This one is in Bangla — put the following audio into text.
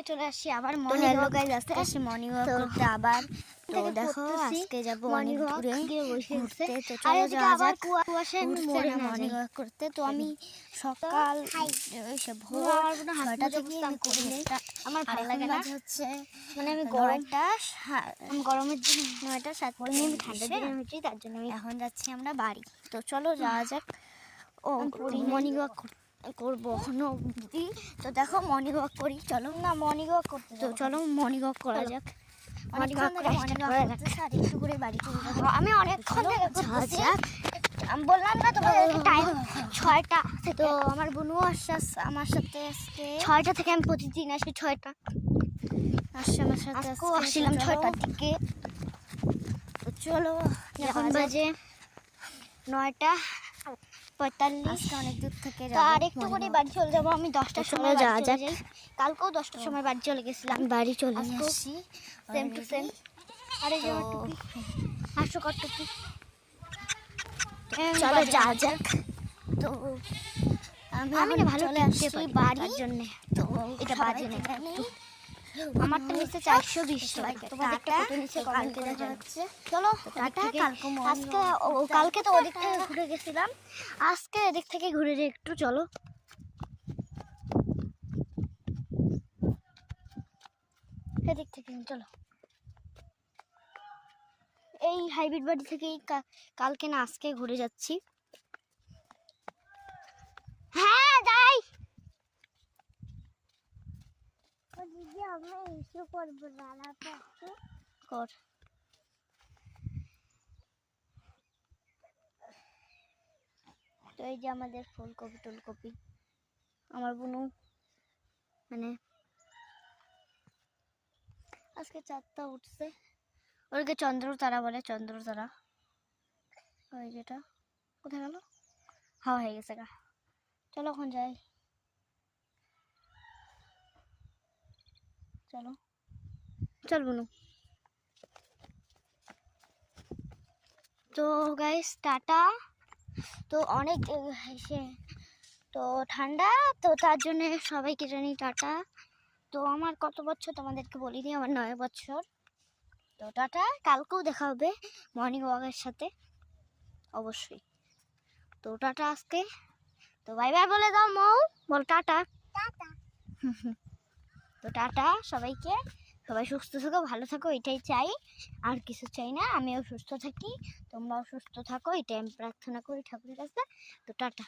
চলে আসছি আবার মর্নিং ওয়াক গাইস আজকে আসছি মর্নিং ওয়াক করতে আবার তো দেখো আজকে যাব অনেক দূরে ঘুরতে তো চলো যাওয়া যাক কুয়াশায় আমি মরে না মর্নিং ওয়াক করতে তো আমি সকাল ওই সব ভোর 6টা থেকে আমি করি আমার ভালো লাগে না হচ্ছে মানে আমি গরমের দিন 9টা 7 করে আমি ঠান্ডার দিনে হচ্ছে তার জন্য আমি এখন যাচ্ছি আমরা বাড়ি তো চলো যাওয়া যাক ও মর্নিং ওয়াক করবো এখনো অবধি তো দেখো মর্নিং ওয়াক করি চলো না মর্নিং ওয়াক করতে তো চলো মর্নিং ওয়াক করা যাক মর্নিং ওয়াক করতে একটু করে বাড়ি চলে যাবো আমি অনেকক্ষণ থেকে করতেছি আমি বললাম না তোমার টাইম 6টা তো আমার বোনও আসছে আমার সাথে আজকে 6টা থেকে আমি প্রতিদিন আসি 6টা আসছে আমার সাথে আসছিলাম 6টার দিকে তো চলো এখন বাজে 9টা 45 অনেক দূর থেকে যাবো আর একটু করে বাড়ি চলে যাবো আমি 10টার সময় যাওয়া যাক কালকেও 10টার সময় বাড়ি চলে গেছিলাম বাড়ি চলে আসছি সেম টু সেম আরে যে আমার টুপি হাস্যকর টুপি চলো যাওয়া যাক তো আমি না ভালো আসছি বাড়ির জন্য তো এটা বাজে না আমারটা নিচে 420 টাকা তোমাদেরটা কত নিচে কমেন্টে দেখা যাচ্ছে চলো টাটা আজকে কালকে তো ওদিক থেকে ঘুরে গেছিলাম আজকে এদিক থেকে ঘুরে যাই একটু চলো এদিক থেকে চলো এই হাইব্রিড বাড়ি থেকেই কালকে না আজকে ঘুরে যাচ্ছি হ্যাঁ যাই দিদি আমরা ইস্যু করবো দাঁড়া কর তো এই যে আমাদের ফুলকপি টুলকপি আমার বোনু মানে আজকে 4টা উঠছে ওইকে চন্দ্রতারা বলে চন্দ্রতারা ওই যেটা কোথায় গেল হাওয়া হয়ে গেছে গা চলো এখন যাই চলো চল বোনু তো গাইস টাটা তো অনেক তো ঠান্ডা তো তার জন্য সবাইকে জানি টাটা তো আমার কত বছর তোমাদেরকে বলিনি আমার 9 বছর তো টাটা কালকেও দেখা হবে মর্নিং ওয়াকের সাথে অবশ্যই তো টাটা আজকে তো বাই বাই বলে দাও মৌ বল টাটা টাটা তো টাটা সবাইকে সবাই সুস্থ থাকো ভালো থাকো এটাই চাই আর কিছু চাই না আমিও সুস্থ থাকি তোমরাও সুস্থ থাকো এটাই আমি প্রার্থনা করি ঠাকুরের কাছে তো টাটা